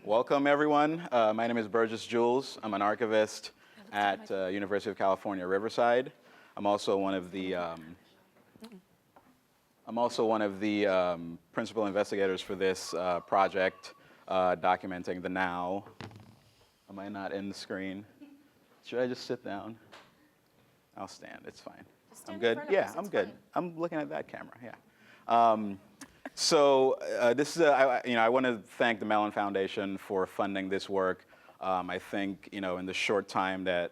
Welcome, everyone. My name is Burgess Jules. I'm an archivist at University of California, Riverside. I'm also one of the principal investigators for this project documenting the now. Am I not in the screen? Should I just sit down? I'll stand. It's fine. I'm good. Yeah, I'm good. I'm looking at that camera. Yeah. This is I want to thank the Mellon Foundation for funding this work. I think in the short time that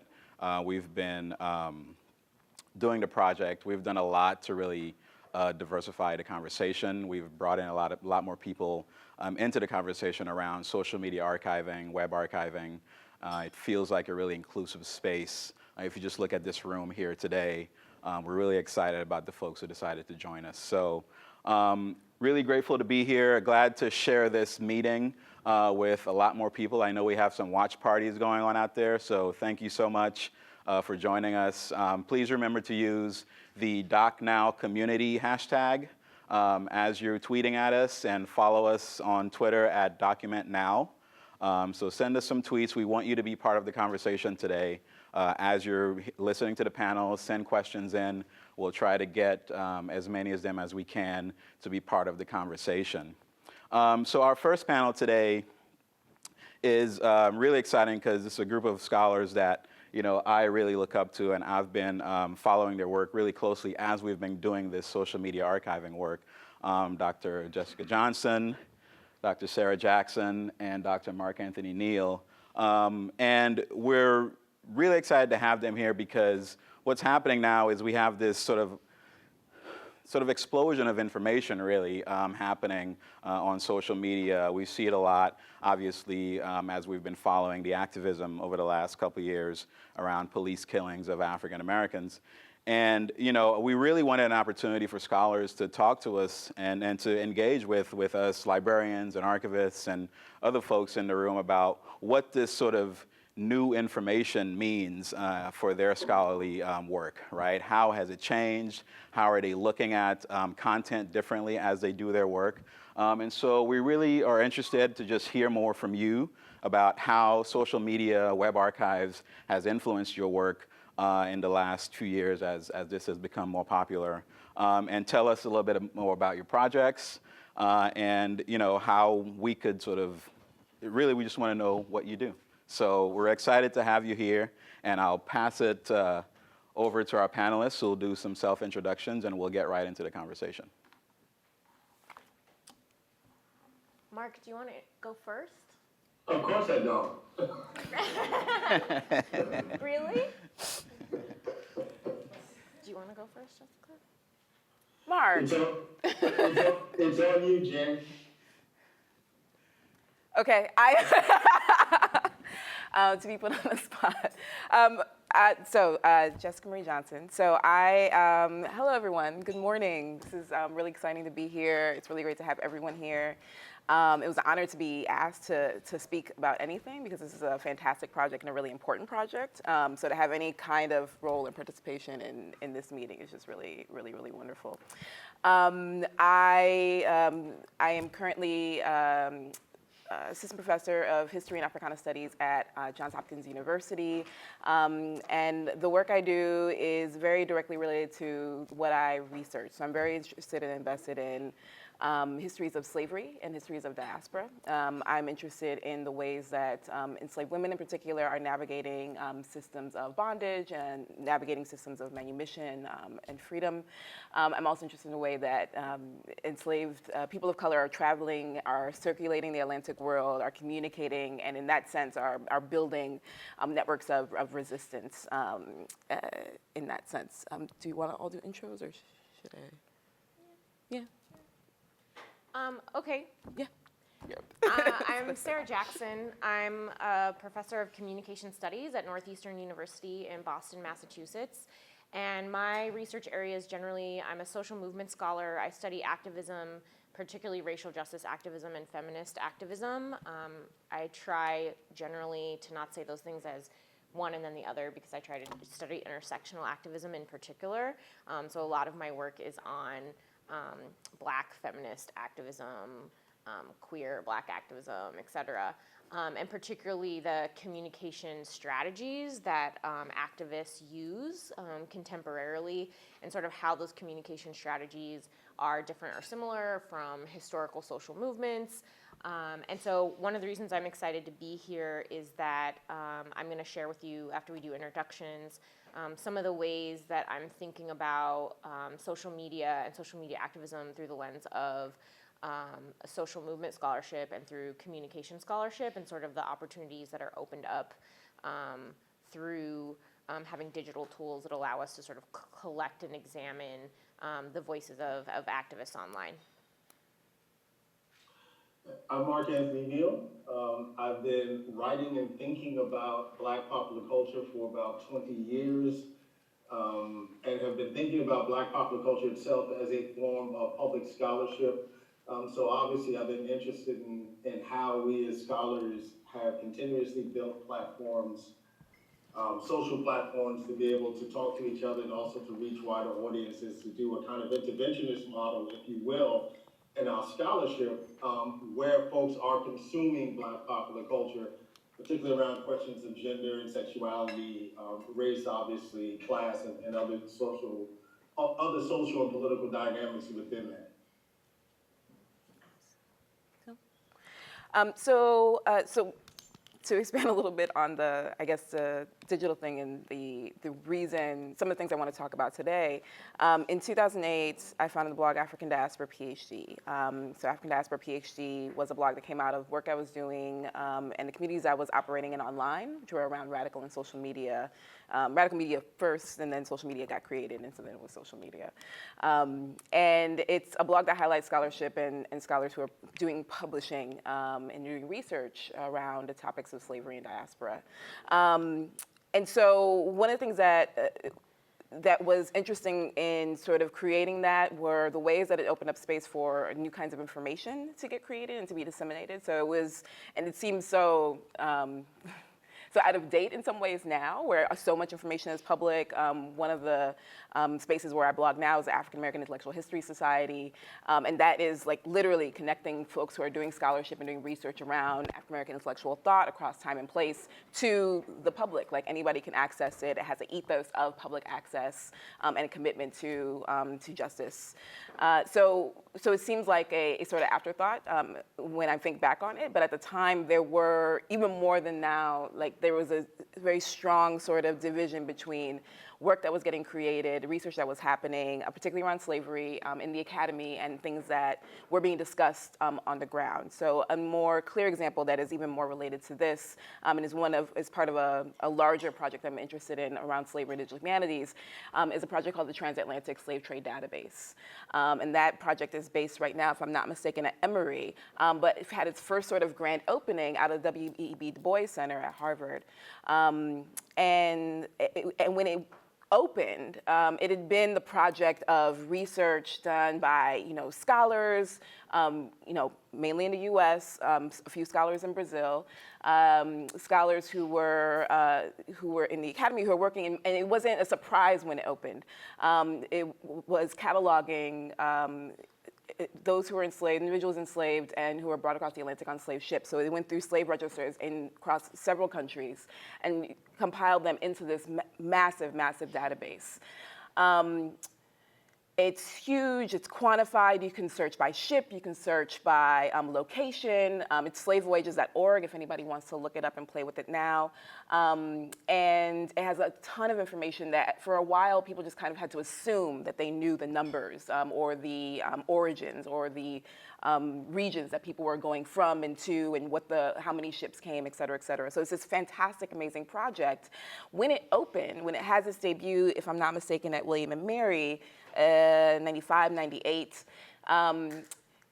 we've been doing the project, we've done a lot to really diversify the conversation. We've brought in a lot more people into the conversation around social media archiving, web archiving. It feels like a really inclusive space. If you just look at this room here today, we're really excited about the folks who decided to join us. So really grateful to be here. Glad to share this meeting with a lot more people. I know we have some watch parties going on out there, so thank you so much for joining us. Please remember to use the DocNow community hashtag as you're tweeting at us, and follow us on Twitter at DocumentNow. So send us some tweets. We want you to be part of the conversation today. As you're listening to the panel, send questions in. We'll try to get as many of them as we can to be part of the conversation. So our first panel today is really exciting because it's a group of scholars that I really look up to, and I've been following their work really closely as we've been doing this social media archiving work. Dr. Jessica Johnson, Dr. Sarah Jackson, and Dr. Anthony Neal. And we're really excited to have them here because what's happening now is we have this sort of explosion of information really happening on social media. We see it a lot, obviously, as we've been following the activism over the last couple of years around police killings of African Americans. And we really wanted an opportunity for scholars to talk to us and to engage with us librarians and archivists and other folks in the room about what this sort of new information means for their scholarly work, right? How has it changed? How are they looking at content differently as they do their work? And so we really are interested to just hear more from you about how social media, web archives has influenced your work in the last few years as this has become more popular. And tell us a little bit more about your projects and how we could really we just want to know what you do. So we're excited to have you here, and I'll pass it over to our panelists who will do some self-introductions, and we'll get right into the conversation. Mark, do you want to go first? Of course I don't. Really? Do you want to go first, Jessica? Mark. It's on you, Jen. Okay, to be put on the spot. Jessica Marie Johnson. Hello everyone, good morning. This is really exciting to be here. It's really great to have everyone here. It was an honor to be asked to speak about anything because this is a fantastic project and a really important project. So to have any kind of role and participation in this meeting is just really, really, really wonderful. I am currently assistant professor of history and Africana studies at Johns Hopkins University. And the work I do is very directly related to what I research. So I'm very interested and invested in histories of slavery and histories of diaspora. I'm interested in the ways that enslaved women in particular are navigating systems of bondage and navigating systems of manumission and freedom. I'm also interested in the way that enslaved people of color are traveling, are circulating the Atlantic world, are communicating, and in that sense are building networks of resistance in that sense. Do you want to all do intros or should I? Yeah. Okay. Yeah. I'm Sarah Jackson. I'm a professor of communication studies at Northeastern University in Boston, Massachusetts. And my research areas generally, I'm a social movement scholar. I study activism, particularly racial justice activism and feminist activism. I try generally to not say those things as one and then the other because I try to study intersectional activism in particular. So a lot of my work is on Black feminist activism, queer Black activism, et cetera. and particularly the communication strategies that activists use contemporarily, and sort of how those communication strategies are different or similar from historical social movements. And so one of the reasons I'm excited to be here is that I'm going to share with you, after we do introductions, some of the ways that I'm thinking about social media and social media activism through the lens of social movement scholarship and through communication scholarship, and sort of the opportunities that are opened up through having digital tools that allow us to sort of collect and examine the voices of activists online. I'm Anthony Neal. I've been writing and thinking about Black popular culture for about 20 years, and have been thinking about Black popular culture itself as a form of public scholarship. So obviously I've been interested in how we as scholars have continuously built platforms, social platforms, to be able to talk to each other and also to reach wider audiences, to do a kind of interventionist model, if you will, in our scholarship, where folks are consuming Black popular culture, particularly around questions of gender and sexuality, race, obviously, class, and other social and political dynamics within that. So to expand a little bit on the, I guess, the digital thing and the reason, some of the things I want to talk about today. In 2008, I founded the blog African Diaspora PhD. So African Diaspora PhD was a blog that came out of work I was doing and the communities I was operating in online, which were around radical and social media. Radical media first, and then social media got created, and so then it was social media. And it's a blog that highlights scholarship and scholars who are doing publishing and doing research around the topics of slavery and diaspora. And so one of the things that was interesting in sort of creating that were the ways that it opened up space for new kinds of information to get created and to be disseminated. So it was, and it seems so, so out of date in some ways now, where so much information is public. One of the spaces where I blog now is the African American Intellectual History Society, and that is like literally connecting folks who are doing scholarship and doing research around African American intellectual thought across time and place to the public. Like anybody can access it. It has an ethos of public access and a commitment to justice. So it seems like a sort of afterthought when I think back on it, but at the time there were, even more than now, like there was a very strong sort of division between work that was getting created, research that was happening, particularly around slavery in the academy, and things that were being discussed on the ground. So a more clear example that is even more related to this, and is part of a larger project I'm interested in around slavery and digital humanities, is a project called the Transatlantic Slave Trade Database. And that project is based right now, if I'm not mistaken, at Emory, but it had its first sort of grand opening out of the W.E.B. Du Bois Center at Harvard. And when it opened, it had been the project of research done by scholars, mainly in the U.S., a few scholars in Brazil, scholars who were in the academy who were working, and it wasn't a surprise when it opened. It was cataloging those who were enslaved, individuals enslaved, and who were brought across the Atlantic on slave ships. So they went through slave registers across several countries and compiled them into this massive, massive database. It's huge, it's quantified. You can search by ship, you can search by location. It's slavewages.org if anybody wants to look it up and play with it now. And it has a ton of information that for a while people just kind of had to assume that they knew the numbers or the origins or the regions that people were going from and to, and how many ships came, et cetera, et cetera. So it's this fantastic, amazing project. When it opened, when it has its debut, if I'm not mistaken, at William and Mary, 95, 98,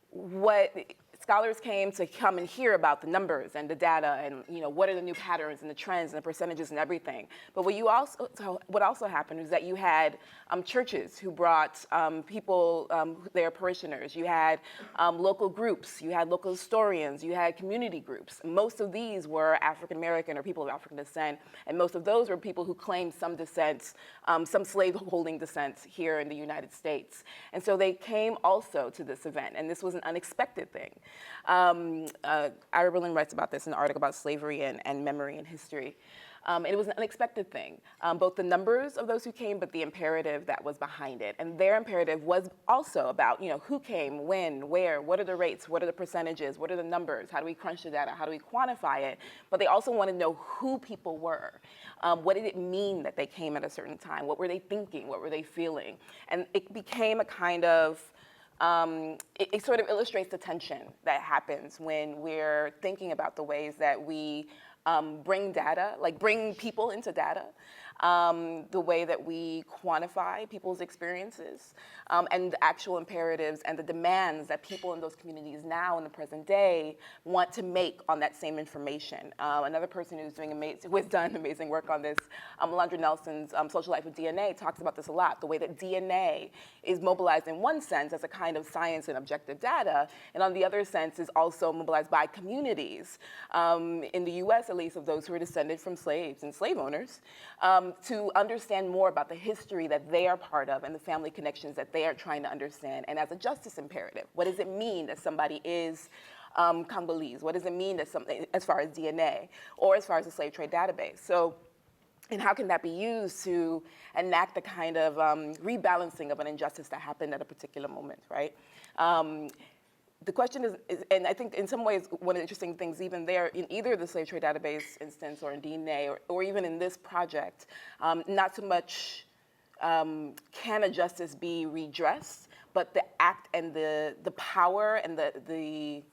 what scholars came to come and hear about the numbers and the data and what are the new patterns and the trends and the percentages and everything. But what also happened was that you had churches who brought people, their parishioners. You had local groups. You had local historians. You had community groups. Most of these were African American or people of African descent, and most of those were people who claimed some descent, some slave-holding descent here in the United States. And so they came also to this event, and this was an unexpected thing. Ira Berlin writes about this in an article about slavery and memory and history. And it was an unexpected thing, both the numbers of those who came, but the imperative that was behind it. And their imperative was also about, who came, when, where, what are the rates, what are the percentages, what are the numbers, how do we crunch the data, how do we quantify it? But they also wanted to know who people were. What did it mean that they came at a certain time? What were they thinking? What were they feeling? And it became a kind of, it sort of illustrates the tension that happens when we're thinking about the ways that we bring data, bring people into data, the way that we quantify people's experiences, and the actual imperatives and the demands that people in those communities now in the present day want to make on that same information. Another person who has done amazing work on this, Alondra Nelson's Social Life of DNA, talks about this a lot, the way that DNA is mobilized in one sense as a kind of science and objective data, and on the other sense is also mobilized by communities, in the US at least, of those who are descended from slaves and slave owners, to understand more about the history that they are part of and the family connections that they are trying to understand. And as a justice imperative, what does it mean that somebody is Congolese? What does it mean that something, as far as DNA or as far as the slave trade database? So, and how can that be used to enact the kind of rebalancing of an injustice that happened at a particular moment, right? The question is, and I think in some ways, one of the interesting things even there, in either the slave trade database instance or in DNA, or even in this project, not so much can a justice be redressed, but the act and the power and the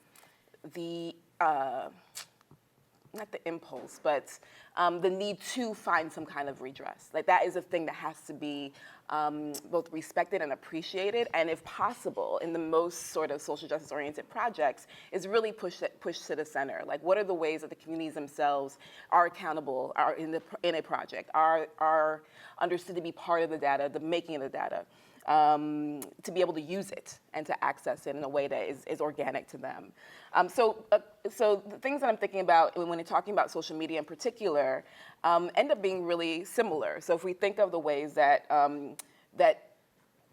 not the impulse, but the need to find some kind of redress. Like that is a thing that has to be both respected and appreciated, and if possible, in the most sort of social justice oriented projects, is really pushed to the center. Like what are the ways that the communities themselves are accountable, are in a project, are understood to be part of the data, the making of the data, to be able to use it and to access it in a way that is organic to them. So the things that I'm thinking about when talking about social media in particular end up being really similar. So if we think of the ways that that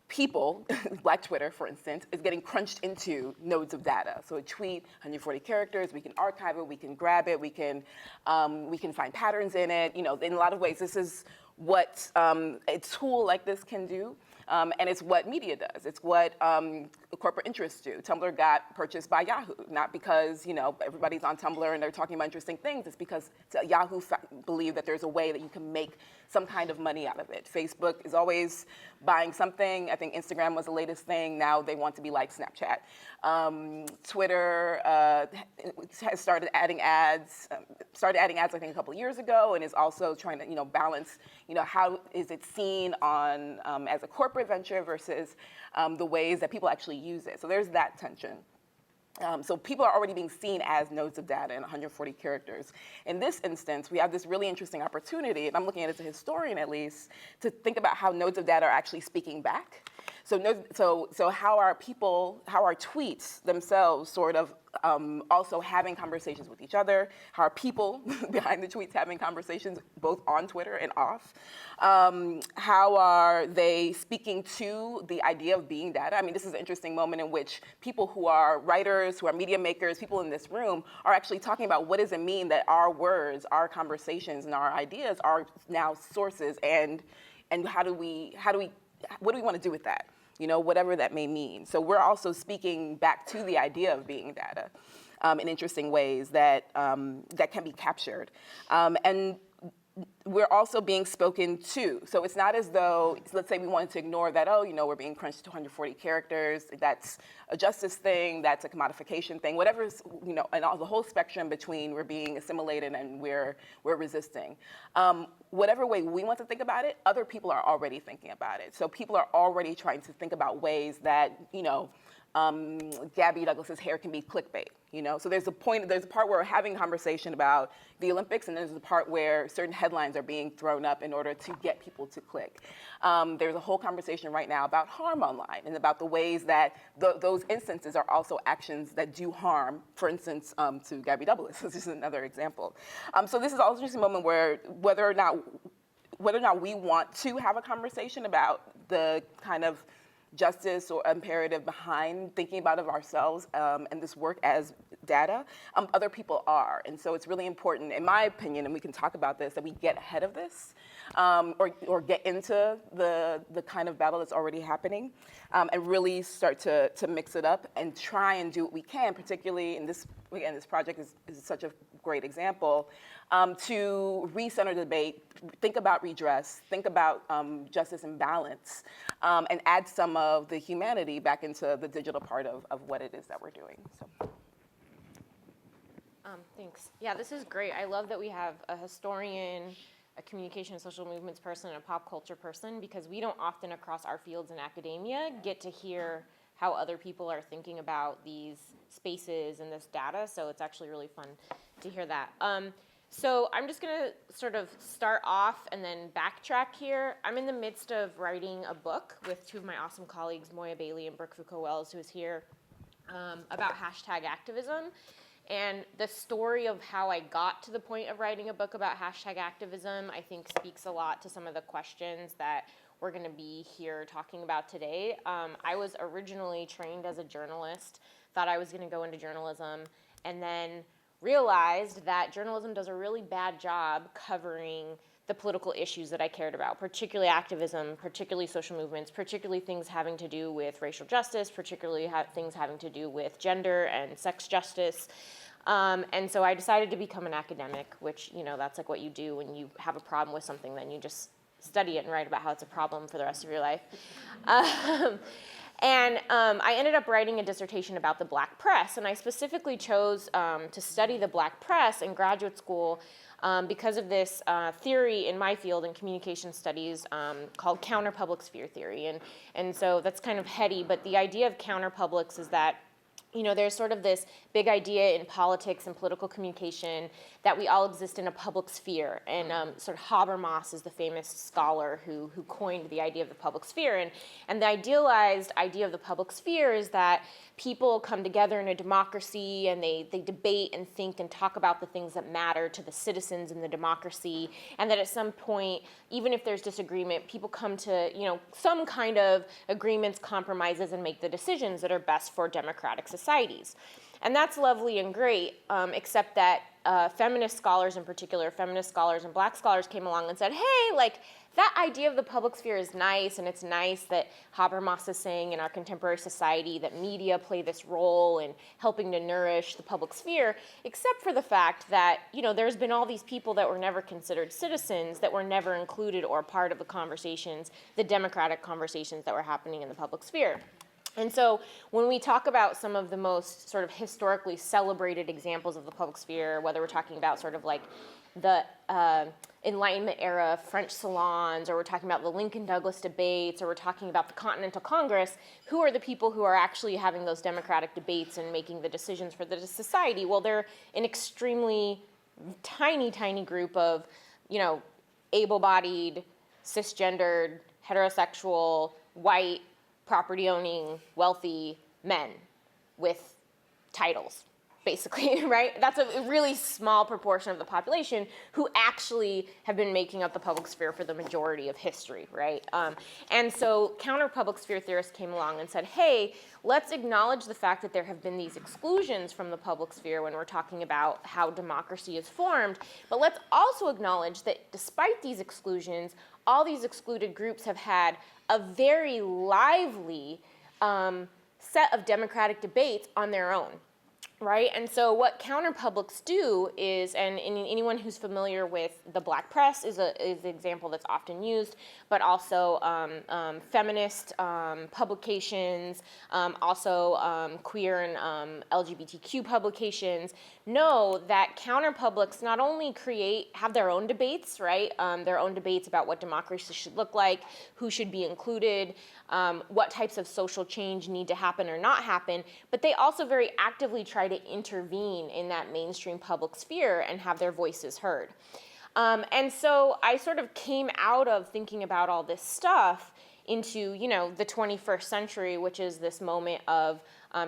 people, Black Twitter, for instance, is getting crunched into nodes of data. So a tweet, 140 characters, we can archive it, we can grab it, we can find patterns in it. In a lot of ways, this is what a tool like this can do. And it's what media does. It's what corporate interests do. Tumblr got purchased by Yahoo, not because everybody's on Tumblr and they're talking about interesting things. It's because Yahoo believed that there's a way that you can make some kind of money out of it. Facebook is always buying something. I think Instagram was the latest thing. Now they want to be like Snapchat. Twitter has started adding ads. I think a couple of years ago, and is also trying to balance. How is it seen on as a corporate venture versus the ways that people actually use it. So there's that tension. So people are already being seen as nodes of data in 140 characters. In this instance, we have this really interesting opportunity, and I'm looking at it as a historian at least, to think about how nodes of data are actually speaking back. So how are tweets themselves sort of also having conversations with each other? How are people behind the tweets having conversations both on Twitter and off? How are they speaking to the idea of being data? I mean, this is an interesting moment in which people who are writers, who are media makers, people in this room are actually talking about what does it mean that our words, our conversations, and our ideas are now sources, and what do we want to do with that? Whatever that may mean. So we're also speaking back to the idea of being data in interesting ways that can be captured. And we're also being spoken to. So it's not as though, let's say we wanted to ignore that, we're being crunched to 140 characters, that's a justice thing, that's a commodification thing, whatever is, and all the whole spectrum between we're being assimilated and we're resisting. Whatever way we want to think about it, other people are already thinking about it. So people are already trying to think about ways that, Gabby Douglas's hair can be clickbait, So there's a part where we're having a conversation about the Olympics, and there's a part where certain headlines are being thrown up in order to get people to click. There's a whole conversation right now about harm online and about the ways that those instances are also actions that do harm, for instance, to Gabby Douglas. This is another example. So this is also just a moment where whether or not we want to have a conversation about the kind of justice or imperative behind thinking about of ourselves and this work as data, other people are. And so it's really important, in my opinion, and we can talk about this, that we get ahead of this or get into the kind of battle that's already happening and really start to mix it up and try and do what we can, particularly in this, again, this project is such a great example, to recenter the debate, think about redress, think about justice and balance, and add some of the humanity back into the digital part of what it is that we're doing. So. Thanks. Yeah, this is great. I love that we have a historian, a communication and social movements person, and a pop culture person, because we don't often across our fields in academia get to hear how other people are thinking about these spaces and this data, so it's actually really fun to hear that. So I'm just gonna sort of start off and then backtrack here. I'm in the midst of writing a book with two of my awesome colleagues, Moya Bailey and Brooke Foucault-Wells, who is here, about hashtag activism. And the story of how I got to the point of writing a book about hashtag activism, I think speaks a lot to some of the questions that we're gonna be here talking about today. I was originally trained as a journalist, thought I was gonna go into journalism, and then realized that journalism does a really bad job covering the political issues that I cared about, particularly activism, particularly social movements, particularly things having to do with racial justice, particularly things having to do with gender and sex justice. And so I decided to become an academic, which, you know, that's like what you do when you have a problem with something, then you just study it and write about how it's a problem for the rest of your life. And I ended up writing a dissertation about the Black press, and I specifically chose to study the Black press in graduate school because of this theory in my field in communication studies called counter-public sphere theory. And so that's kind of heady, but the idea of counter-publics is that, you know, there's sort of this big idea in politics and political communication that we all exist in a public sphere. And sort of Habermas is the famous scholar who coined the idea of the public sphere. And the idealized idea of the public sphere is that people come together in a democracy and they debate and think and talk about the things that matter to the citizens in the democracy. And that at some point, even if there's disagreement, people come to, you know, some kind of agreements, compromises, and make the decisions that are best for democratic societies. And that's lovely and great, except that feminist scholars in particular, feminist scholars and Black scholars came along and said, hey, like, that idea of the public sphere is nice, and it's nice that Habermas is saying in our contemporary society that media play this role in helping to nourish the public sphere, except for the fact that, you know, there's been all these people that were never considered citizens, that were never included or part of the conversations, the democratic conversations that were happening in the public sphere. And so when we talk about some of the most sort of historically celebrated examples of the public sphere, whether we're talking about sort of like the Enlightenment era French salons, or we're talking about the Lincoln-Douglas debates, or we're talking about the Continental Congress, who are the people who are actually having those democratic debates and making the decisions for the society? Well, they're an extremely tiny, tiny group of, you know, able-bodied, cisgendered, heterosexual, white, property-owning, wealthy men with titles, basically, right? That's a really small proportion of the population who actually have been making up the public sphere for the majority of history, right? And so counter-public sphere theorists came along and said, hey, let's acknowledge the fact that there have been these exclusions from the public sphere when we're talking about how democracy is formed, but let's also acknowledge that despite these exclusions, all these excluded groups have had a very lively set of democratic debates on their own, right? And so what counterpublics do is, and anyone who's familiar with the Black press is an example that's often used, but also feminist publications, also queer and LGBTQ publications, know that counterpublics not only have their own debates, right? Their own debates about what democracy should look like, who should be included, what types of social change need to happen or not happen, but they also very actively try to intervene in that mainstream public sphere and have their voices heard. And so I sort of came out of thinking about all this stuff into, you know, the 21st century, which is this moment of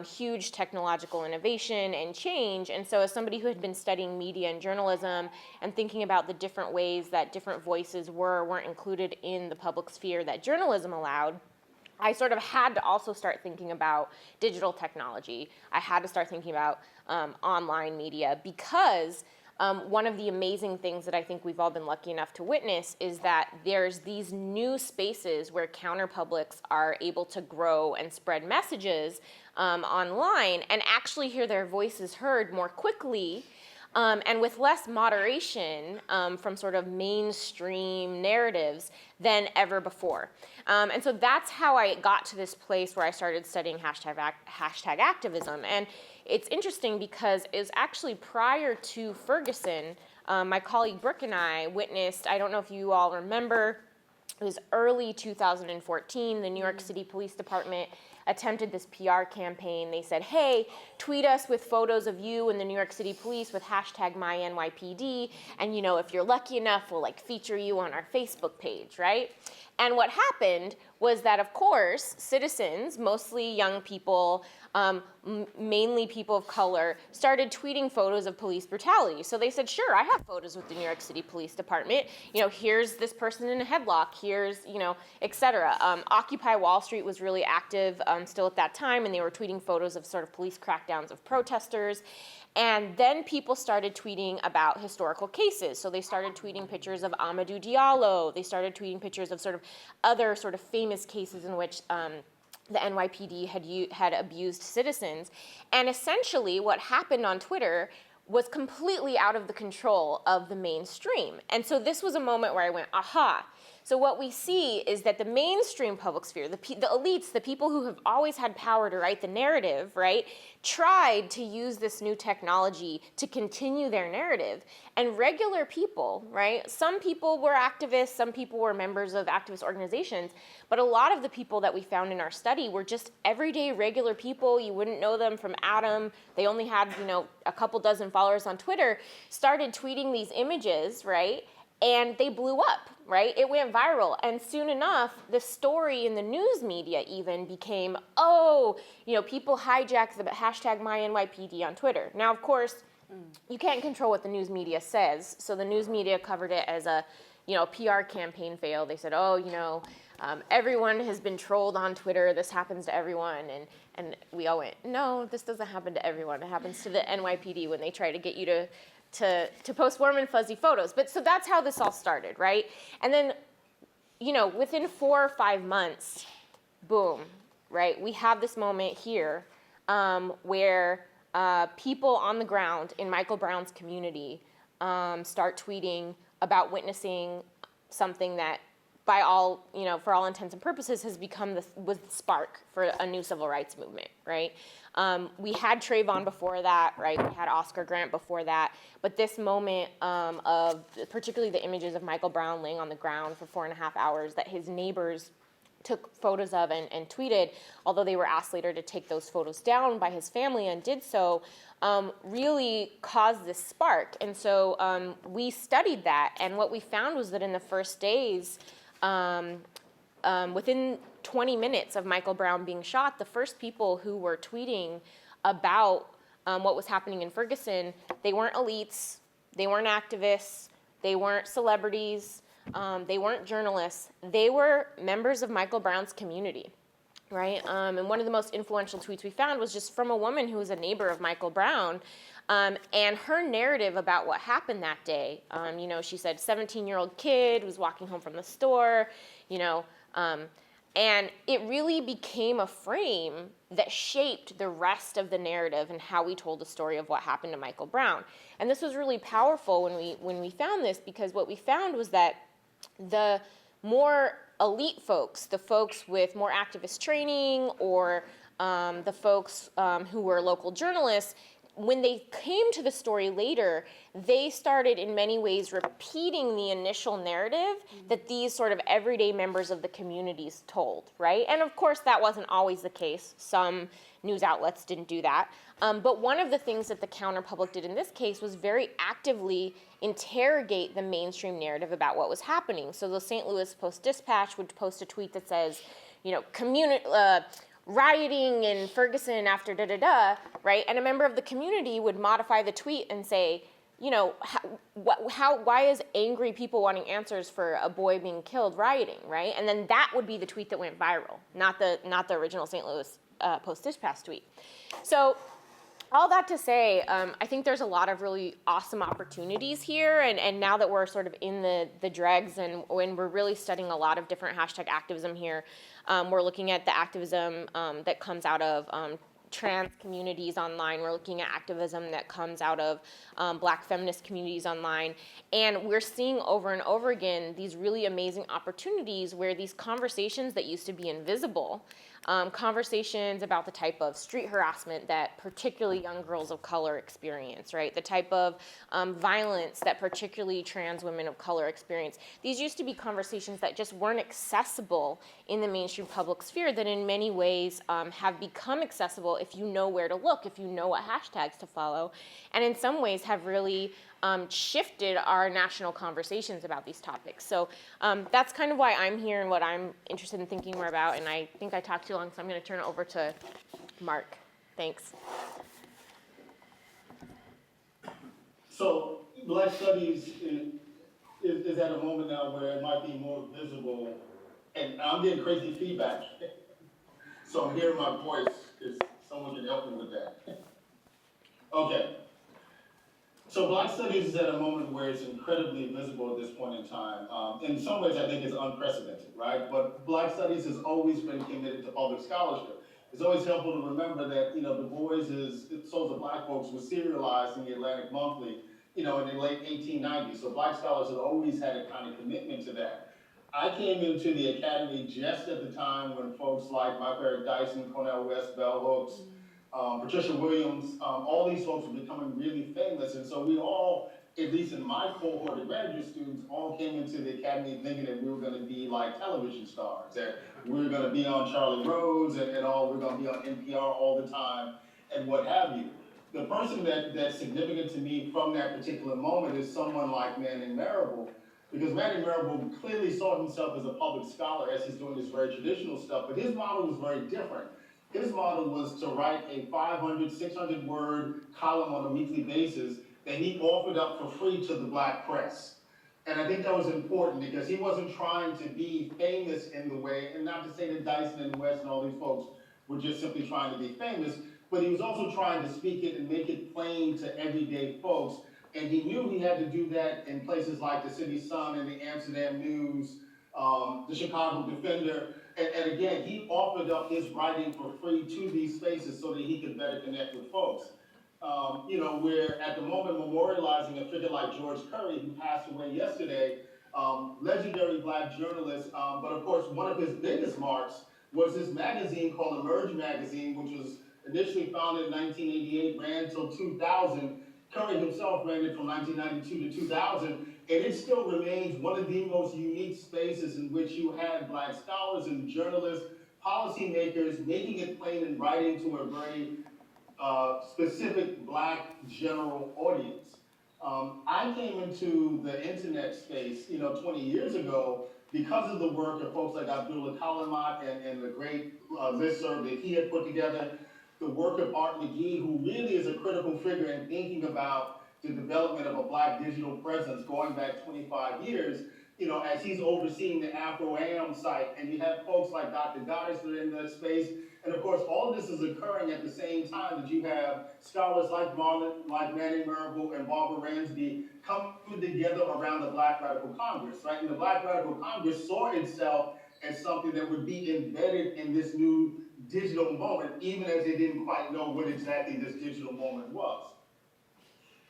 huge technological innovation and change. And so as somebody who had been studying media and journalism and thinking about the different ways that different voices weren't included in the public sphere that journalism allowed, I sort of had to also start thinking about digital technology. I had to start thinking about online media because one of the amazing things that I think we've all been lucky enough to witness is that there's these new spaces where counterpublics are able to grow and spread messages online and actually hear their voices heard more quickly and with less moderation from sort of mainstream narratives than ever before. And so that's how I got to this place where I started studying hashtag activism. And it's interesting because it was actually prior to Ferguson, my colleague Brooke and I witnessed, I don't know if you all remember, it was early 2014, the New York City Police Department attempted this PR campaign. They said, hey, tweet us with photos of you and the New York City Police with hashtag MyNYPD, and if you're lucky enough, we'll feature you on our Facebook page, right? And what happened was that, of course, citizens, mostly young people, mainly people of color, started tweeting photos of police brutality. So they said, sure, I have photos with the New York City Police Department. Here's this person in a headlock. Here's, et cetera. Occupy Wall Street was really active still at that time, and they were tweeting photos of sort of police crackdowns of protesters. And then people started tweeting about historical cases. So they started tweeting pictures of Amadou Diallo. They started tweeting pictures of sort of other sort of famous cases in which the NYPD had abused citizens. And essentially what happened on Twitter was completely out of the control of the mainstream. And so this was a moment where I went, aha. So what we see is that the mainstream public sphere, the elites, the people who have always had power to write the narrative, right, tried to use this new technology to continue their narrative. And regular people, right, some people were activists, some people were members of activist organizations, but a lot of the people that we found in our study were just everyday regular people. You wouldn't know them from Adam. They only had, a couple dozen followers on Twitter, started tweeting these images, right? And they blew up, right? It went viral. And soon enough, the story in the news media even became, people hijacked the hashtag MyNYPD on Twitter. Now, of course, you can't control what the news media says. So the news media covered it as a, PR campaign fail. They said, everyone has been trolled on Twitter. This happens to everyone. And we all went, no, this doesn't happen to everyone. It happens to the NYPD when they try to get you to post warm and fuzzy photos. But so that's how this all started, right? And then, within 4 or 5 months, boom, right? We have this moment here where people on the ground in Michael Brown's community start tweeting about witnessing something that by all, for all intents and purposes has become was the spark for a new civil rights movement, right? We had Trayvon before that, right? We had Oscar Grant before that. But this moment of particularly the images of Michael Brown laying on the ground for 4.5 hours that his neighbors took photos of and tweeted, although they were asked later to take those photos down by his family and did so, really caused this spark. And so we studied that. And what we found was that in the first days, within 20 minutes of Michael Brown being shot, the first people who were tweeting about what was happening in Ferguson, they weren't elites, they weren't activists, they weren't celebrities, they weren't journalists, they were members of Michael Brown's community, right? And one of the most influential tweets we found was just from a woman who was a neighbor of Michael Brown, and her narrative about what happened that day. She said 17-year-old kid was walking home from the store, and it really became a frame that shaped the rest of the narrative and how we told the story of what happened to Michael Brown. And this was really powerful when we found this, because what we found was that the more elite folks, the folks with more activist training, or the folks who were local journalists, when they came to the story later, they started in many ways repeating the initial narrative that these sort of everyday members of the communities told, right? And of course, that wasn't always the case. Some news outlets didn't do that. But one of the things that the counterpublic did in this case was very actively interrogate the mainstream narrative about what was happening. So the St. Louis Post-Dispatch would post a tweet that says, rioting in Ferguson after da-da-da, right? And a member of the community would modify the tweet and say, you know, why is angry people wanting answers for a boy being killed rioting, right? And then that would be the tweet that went viral, not the original St. Louis Post-Dispatch tweet. So all that to say, I think there's a lot of really awesome opportunities here, and now that we're sort of in the dregs and when we're really studying a lot of different hashtag activism here, we're looking at the activism that comes out of trans communities online. We're looking at activism that comes out of Black feminist communities online. And we're seeing over and over again these really amazing opportunities where these conversations that used to be invisible, conversations about the type of street harassment that particularly young girls of color experience, right? The type of violence that particularly trans women of color experience. These used to be conversations that just weren't accessible in the mainstream public sphere that in many ways have become accessible if you know where to look, if you know what hashtags to follow, and in some ways have really shifted our national conversations about these topics. So that's kind of why I'm here and what I'm interested in thinking more about, and I think I talked too long, so I'm going to turn it over to Mark. Thanks. So Black Studies is at a moment now where it might be more visible, and I'm getting crazy feedback. So I'm hearing my voice, if someone can help me with that. Okay. So Black Studies is at a moment where it's incredibly visible at this point in time. In some ways, I think it's unprecedented, right? But Black Studies has always been committed to public scholarship. It's always helpful to remember that, Du Bois' Souls of Black Folks was serialized in the Atlantic Monthly, in the late 1890s. So Black scholars have always had a kind of commitment to that. I came into the academy just at the time when folks like Margaret Dyson, Cornel West, Bell Hooks, Patricia Williams, all these folks were becoming really famous. And so we all, at least in my cohort of graduate students, all came into the academy thinking that we were going to be like television stars, that we were going to be on Charlie Rose and all, we're going to be on NPR all the time and what have you. The person that's significant to me from that particular moment is someone like Manning Marable, because Manning Marable clearly saw himself as a public scholar as he's doing this very traditional stuff, but his model was very different. His model was to write a 500, 600 word column on a weekly basis that he offered up for free to the Black press. And I think that was important because he wasn't trying to be famous in the way, and not to say that Dyson and West and all these folks were just simply trying to be famous, but he was also trying to speak it and make it plain to everyday folks. And he knew he had to do that in places like the City Sun and the Amsterdam News, the Chicago Defender. And again, he offered up his writing for free to these spaces so that he could better connect with folks. We're at the moment memorializing a figure like George Curry, who passed away yesterday, legendary Black journalist, but of course one of his biggest marks was this magazine called Emerge Magazine, which was initially founded in 1988, ran until 2000. Curry himself ran it from 1992 to 2000, and it still remains one of the most unique spaces in which you had Black scholars and journalists, policymakers making it plain and writing to a very specific Black general audience. I came into the internet space, 20 years ago because of the work of folks like Abdullah Kalamat and the great listserv that he had put together, the work of Art McGee, who really is a critical figure in thinking about the development of a Black digital presence going back 25 years, as he's overseeing the Afro-Am site, and you have folks like Dr. Goddess that are in that space. And of course, all of this is occurring at the same time that you have scholars like Manning Marable and Barbara Ransby coming together around the Black Radical Congress, right? And the Black Radical Congress saw itself as something that would be embedded in this new digital moment, even as they didn't quite know what exactly this digital moment was.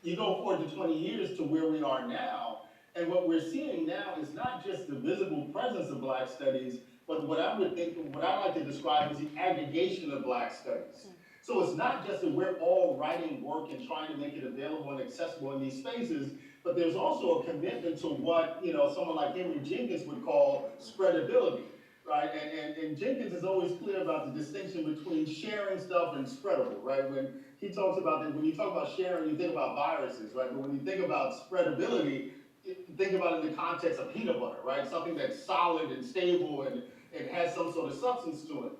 You go forward to 20 years to where we are now, and what we're seeing now is not just the visible presence of Black studies, but what I like to describe as the aggregation of Black studies. So it's not just that we're all writing work and trying to make it available and accessible in these spaces, but there's also a commitment to what someone like Henry Jenkins would call spreadability, right? And Jenkins is always clear about the distinction between sharing stuff and spreadable, right? When he talks about that, when you talk about sharing, you think about viruses, right? But when you think about spreadability, think about it in the context of peanut butter, right? Something that's solid and stable and it has some sort of substance to it.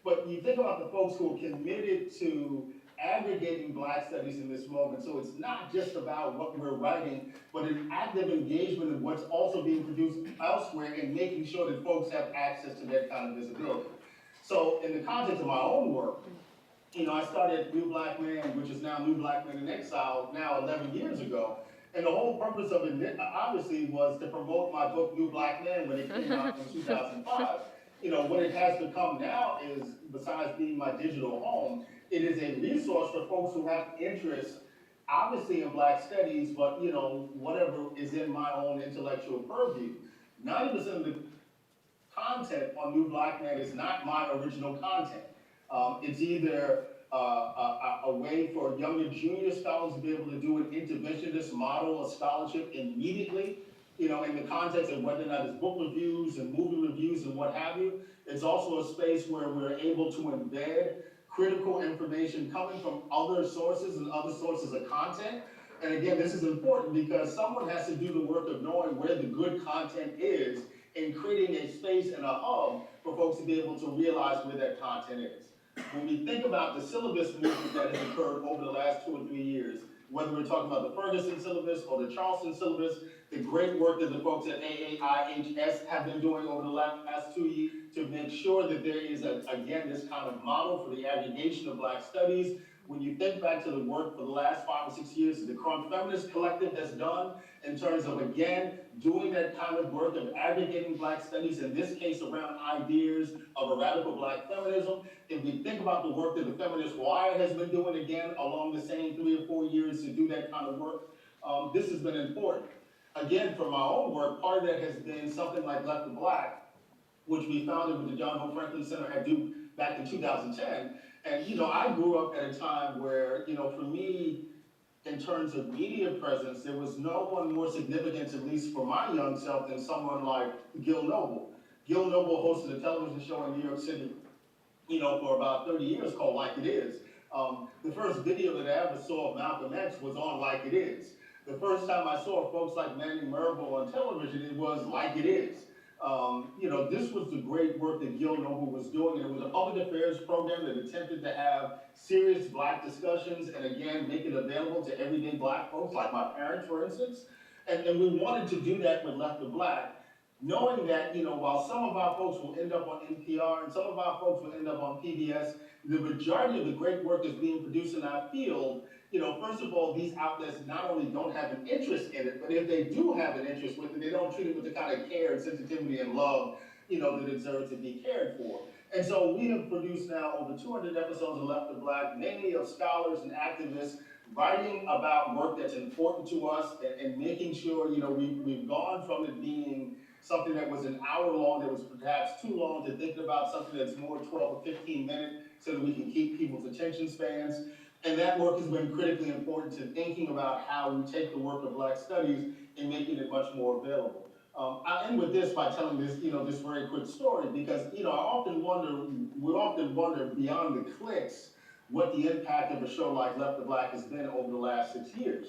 But you think about the folks who are committed to aggregating Black studies in this moment. So it's not just about what we're writing, but an active engagement of what's also being produced elsewhere and making sure that folks have access to that kind of visibility. So in the context of my own work, I started New Black Man, which is now New Black Men in Exile, now 11 years ago. And the whole purpose of it, obviously, was to promote my book, New Black Man, when it came out in 2005. What it has become now is, besides being my digital home, it is a resource for folks who have interest, obviously in Black studies, but, whatever is in my own intellectual purview. 90% of the content on New Black Man is not my original content. It's either a way for younger junior scholars to be able to do an interventionist model of scholarship immediately, in the context of whether or not it's book reviews and movie reviews and what have you. It's also a space where we're able to embed critical information coming from other sources and other sources of content. And again, this is important because someone has to do the work of knowing where the good content is and creating a space and a hub for folks to be able to realize where that content is. When we think about the syllabus movement that has occurred over the last 2 or 3 years, whether we're talking about the Ferguson syllabus or the Charleston syllabus, the great work that the folks at AAIHS have been doing over the last 2 years to make sure that there is, again, this kind of model for the aggregation of Black studies. When you think back to the work for the last 5 or 6 years that the Crumb Feminist Collective has done in terms of, again, doing that kind of work of aggregating Black studies, in this case around ideas of a radical Black feminism. If we think about the work that the Feminist Wire has been doing, again, along the same 3 or 4 years to do that kind of work, this has been important. Again, for my own work, part of that has been something like Left to Black, which we founded with the John Hope Franklin Center at Duke back in 2010. And, I grew up at a time where, for me, in terms of media presence, there was no one more significant, at least for my young self, than someone like Gil Noble. Gil Noble hosted a television show in New York City, for about 30 years called Like It Is. The first video that I ever saw of Malcolm X was on Like It Is. The first time I saw folks like Manning Marable on television, it was Like It Is. This was the great work that Gil Noble was doing. It was a public affairs program that attempted to have serious Black discussions and, again, make it available to everyday Black folks, like my parents, for instance. And we wanted to do that with Left to Black, knowing that, while some of our folks will end up on NPR and some of our folks will end up on PBS, the majority of the great work that's being produced in our field, first of all, these outlets not only don't have an interest in it, but if they do have an interest with it, they don't treat it with the kind of care and sensitivity and love, that deserves to be cared for. And so we have produced now over 200 episodes of Left to Black, mainly of scholars and activists writing about work that's important to us and making sure, we've gone from it being something that was an hour long, that was perhaps too long, to thinking about something that's more 12 or 15 minutes so that we can keep people's attention spans. And that work has been critically important to thinking about how we take the work of Black studies and making it much more available. I'll end with this by telling this, this very quick story because, we often wonder beyond the clicks what the impact of a show like Left to Black has been over the last 6 years.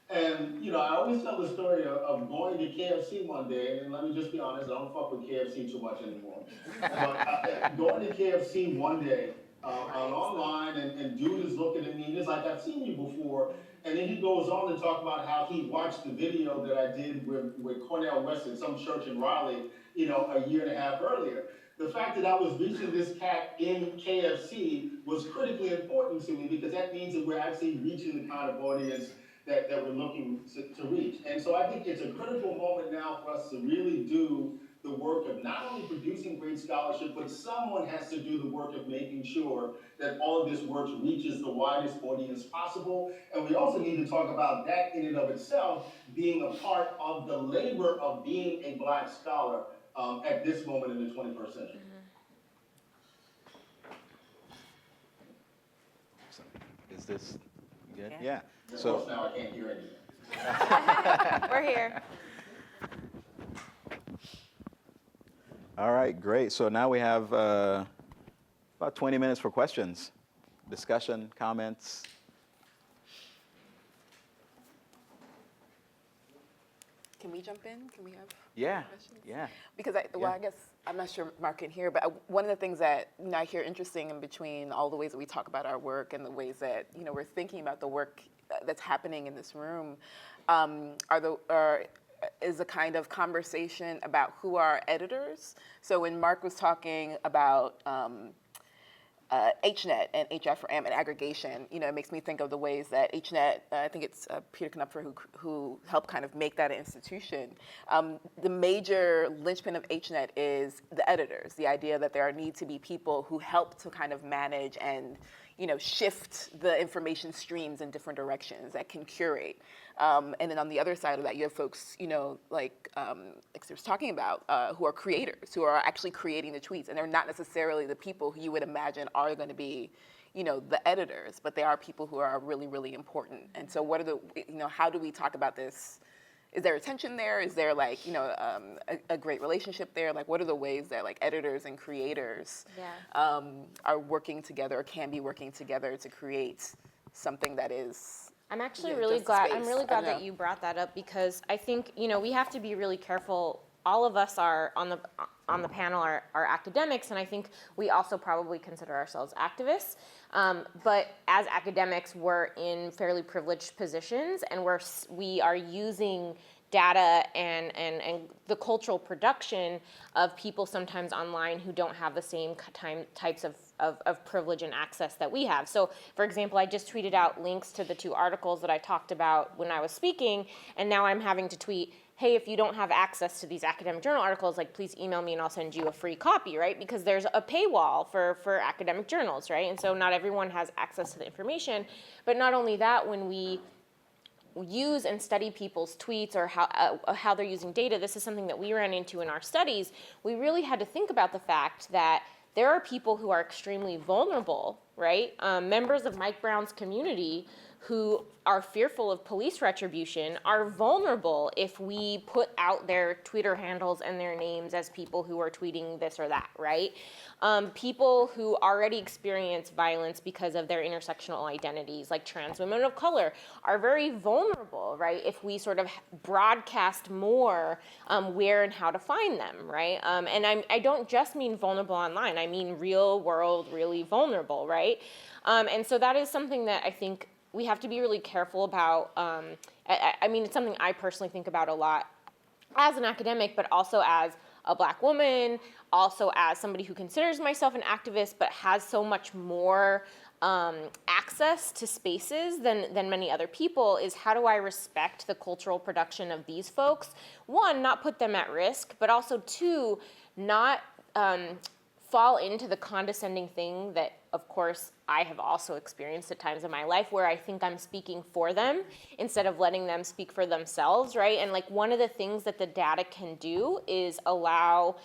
And, I always tell the story of going to KFC one day, and let me just be honest, I don't fuck with KFC too much anymore. But going to KFC one day, I'm online, and dude is looking at me, and he's like, I've seen you before. And then he goes on to talk about how he watched the video that I did with Cornel West at some church in Raleigh, a year and a half earlier. The fact that I was reaching this cat in KFC was critically important to me because that means that we're actually reaching the kind of audience that we're looking to reach. And so I think it's a critical moment now for us to really do the work of not only producing great scholarship, but someone has to do the work of making sure that all of this work reaches the widest audience possible. And we also need to talk about that in and of itself being a part of the labor of being a Black scholar at this moment in the 21st century. So, is this good? Yeah. Of So course, now I can't hear anything. We're here. all right, great. So now we have about 20 minutes for questions, discussion, comments. Can we jump in? Can we have Yeah, questions? yeah. Because I guess I'm not sure Mark can hear, but one of the things that I hear interesting in between all the ways that we talk about our work and the ways that we're thinking about the work that's happening in this room, is a kind of conversation about who are our editors. So when Mark was talking about HNET and HFRM and aggregation, it makes me think of the ways that HNET, I think it's Peter Knupfer who helped kind of make that an institution. The major linchpin of HNET is the editors, the idea that there need to be people who help to kind of manage and shift the information streams in different directions that can curate. And then on the other side of that, you have folks, like Ixter was talking about, who are creators, who are actually creating the tweets. And they're not necessarily the people who you would imagine are going to be, the editors, but they are people who are really, really important. And so what are how do we talk about this? Is there a tension there? Is there like, a great relationship there? Like, what are the ways that like editors and creators are working together or can be working together to create something that is I'm actually really glad. I'm really glad that you brought that up, because I think we have to be really careful. All of us are on the panel are academics, and I think we also probably consider ourselves activists. But as academics, we're in fairly privileged positions, and we are using data and the cultural production of people sometimes online who don't have the same types of privilege and access that we have. So, for example, I just tweeted out links to the 2 articles that I talked about when I was speaking, and now I'm having to tweet, hey, if you don't have access to these academic journal articles, like, please email me and I'll send you a free copy, right? Because there's a paywall for academic journals, right? And so not everyone has access to the information. But not only that, when we use and study people's tweets or how they're using data, this is something that we ran into in our studies. We really had to think about the fact that there are people who are extremely vulnerable, right? Members of Mike Brown's community who are fearful of police retribution are vulnerable if we put out their Twitter handles and their names as people who are tweeting this or that, right? People who already experience violence because of their intersectional identities, like trans women of color, are very vulnerable, right? If we sort of broadcast more where and how to find them, right? And I don't just mean vulnerable online, I mean real world, really vulnerable, right? And so that is something that I think we have to be really careful about. I mean, it's something I personally think about a lot as an academic, but also as a Black woman, also as somebody who considers myself an activist, but has so much more access to spaces than many other people, is how do I respect the cultural production of these folks? 1, not put them at risk, but also 2, not fall into the condescending thing that, of course, I have also experienced at times in my life, where I think I'm speaking for them instead of letting them speak for themselves, right? And like, one of the things that the data can do is allow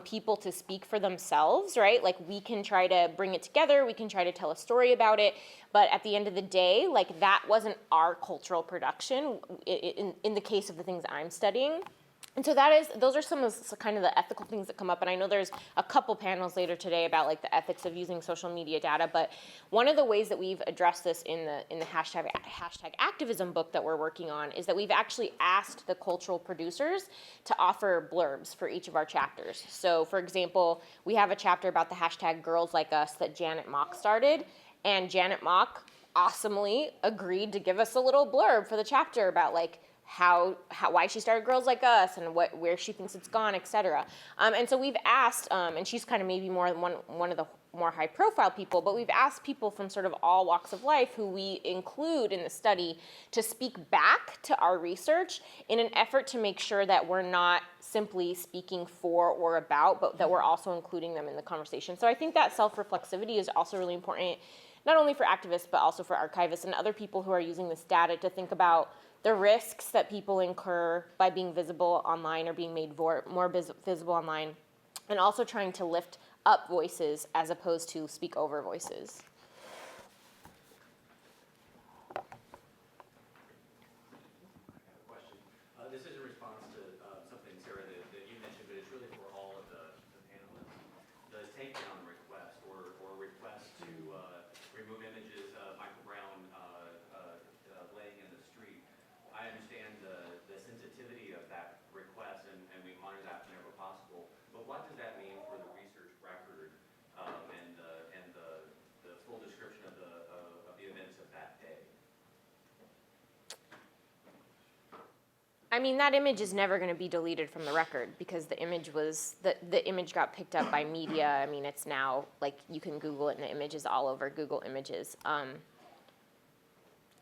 people to speak for themselves, right? Like, we can try to bring it together, we can try to tell a story about it, but at the end of the day, like, that wasn't our cultural production in the case of the things I'm studying. And so those are some of the kind of the ethical things that come up. And I know there's a couple panels later today about like the ethics of using social media data. But one of the ways that we've addressed this in the hashtag activism book that we're working on is that we've actually asked the cultural producers to offer blurbs for each of our chapters. So for example, we have a chapter about the hashtag Girls Like Us that Janet Mock started. And Janet Mock awesomely agreed to give us a little blurb for the chapter about like, why she started Girls Like Us and where she thinks it's gone, et cetera. And so we've asked, and she's kind of maybe more one of the more high profile people, but we've asked people from sort of all walks of life who we include in the study to speak back to our research in an effort to make sure that we're not simply speaking for or about, but that we're also including them in the conversation. So I think that self-reflexivity is also really important, not only for activists, but also for archivists and other people who are using this data to think about the risks that people incur by being visible online or being made more visible online, and also trying to lift up voices as opposed to speak over voices. Question. This is in response to something, Sarah, that you mentioned, but it's really for all of the panelists. The takedown request or request to remove images of Michael Brown laying in the street. I understand the sensitivity of I mean, that image is never going to be deleted from the record because the image the image got picked up by media. I mean, it's now, like, you can Google it and the image is all over Google Images.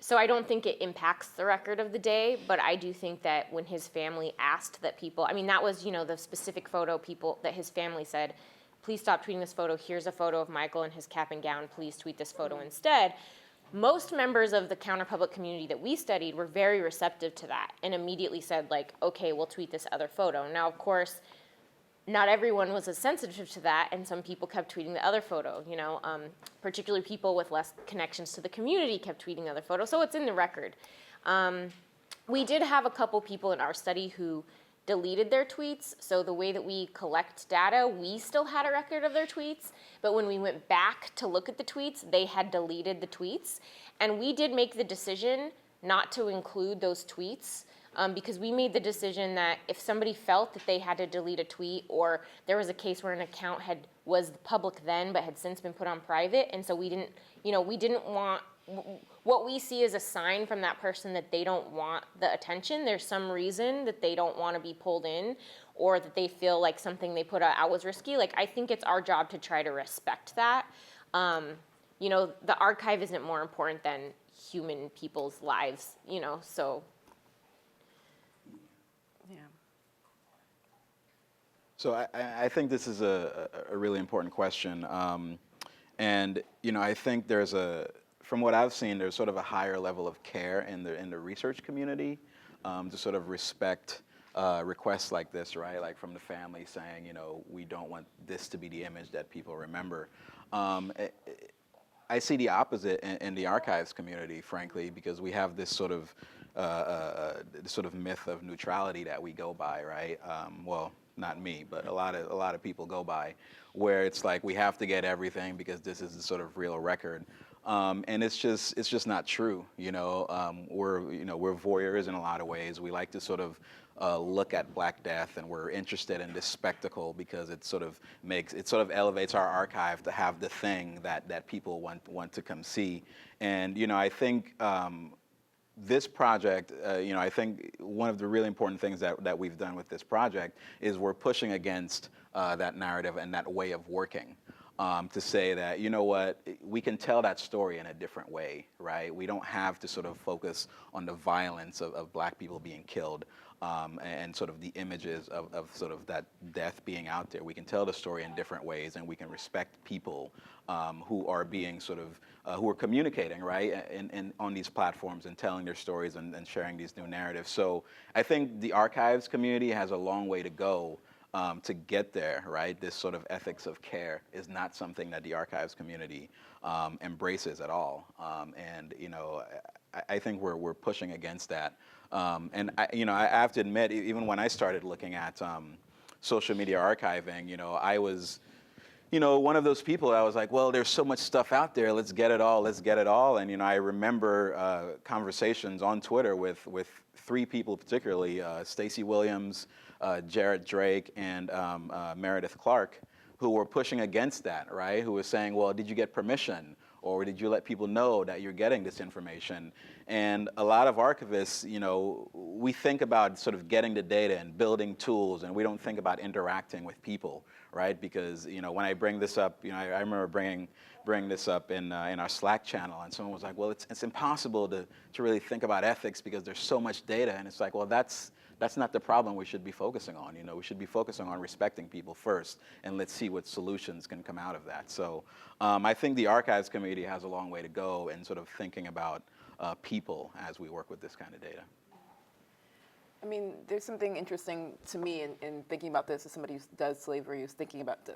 So I don't think it impacts the record of the day, but I do think that when his family asked that people, I mean, that was, the specific photo people that his family said, please stop tweeting this photo. Here's a photo of Michael in his cap and gown. Please tweet this photo instead. Most members of the counterpublic community that we studied were very receptive to that and immediately said, like, okay, we'll tweet this other photo. Now, of course, not everyone was as sensitive to that, and some people kept tweeting the other photo, particularly people with less connections to the community kept tweeting the other photo, so it's in the record. We did have a couple people in our study who deleted their tweets, so the way that we collect data, we still had a record of their tweets, but when we went back to look at the tweets, they had deleted the tweets, and we did make the decision not to include those tweets, because we made the decision that if somebody felt that they had to delete a tweet, or there was a case where an account was public then but had since been put on private, and so we didn't want, what we see as a sign from that person that they don't want the attention. There's some reason that they don't want to be pulled in, or that they feel like something they put out was risky. Like, I think it's our job to try to respect that. The archive isn't more important than human people's lives, so. Yeah. So I think this is a really important question. And, I think from what I've seen, there's sort of a higher level of care in the research community to sort of respect requests like this, right? Like from the family saying, we don't want this to be the image that people remember. I see the opposite in the archives community, frankly, because we have this sort of myth of neutrality that we go by, right? Well, not me, but a lot of people go by, where it's like we have to get everything because this is the sort of real record, and it's just not true. We're voyeurs in a lot of ways. We like to sort of look at Black Death, and we're interested in this spectacle because it sort of elevates our archive to have the thing that people want to come see, and I think. This project, I think one of the really important things that we've done with this project is we're pushing against that narrative and that way of working to say that, we can tell that story in a different way, right? We don't have to sort of focus on the violence of Black people being killed and sort of the images of sort of that death being out there. We can tell the story in different ways, and we can respect people who are being sort of who are communicating, right, and on these platforms and telling their stories and sharing these new narratives. So I think the archives community has a long way to go to get there, right? This sort of ethics of care is not something that the archives community embraces at all. And I think we're pushing against that. And I have to admit, even when I started looking at social media archiving, I was one of those people that was like, well, there's so much stuff out there, let's get it all. And, I remember conversations on Twitter with three people particularly, Stacey Williams, Jarrett Drake, and Meredith Clark, who were pushing against that, right? Who were saying, well, did you get permission? Or did you let people know that you're getting this information? And a lot of archivists, we think about sort of getting the data and building tools, and we don't think about interacting with people, right? Because, when I bring this up, I remember bringing this up in our Slack channel, and someone was like, well, it's impossible to really think about ethics because there's so much data. And it's like, well, that's not the problem we should be focusing on. We should be focusing on respecting people first, and let's see what solutions can come out of that. So I think the archives community has a long way to go in sort of thinking about people as we work with this kind of data. I mean, there's something interesting to me in thinking about this as somebody who does slavery, who's thinking about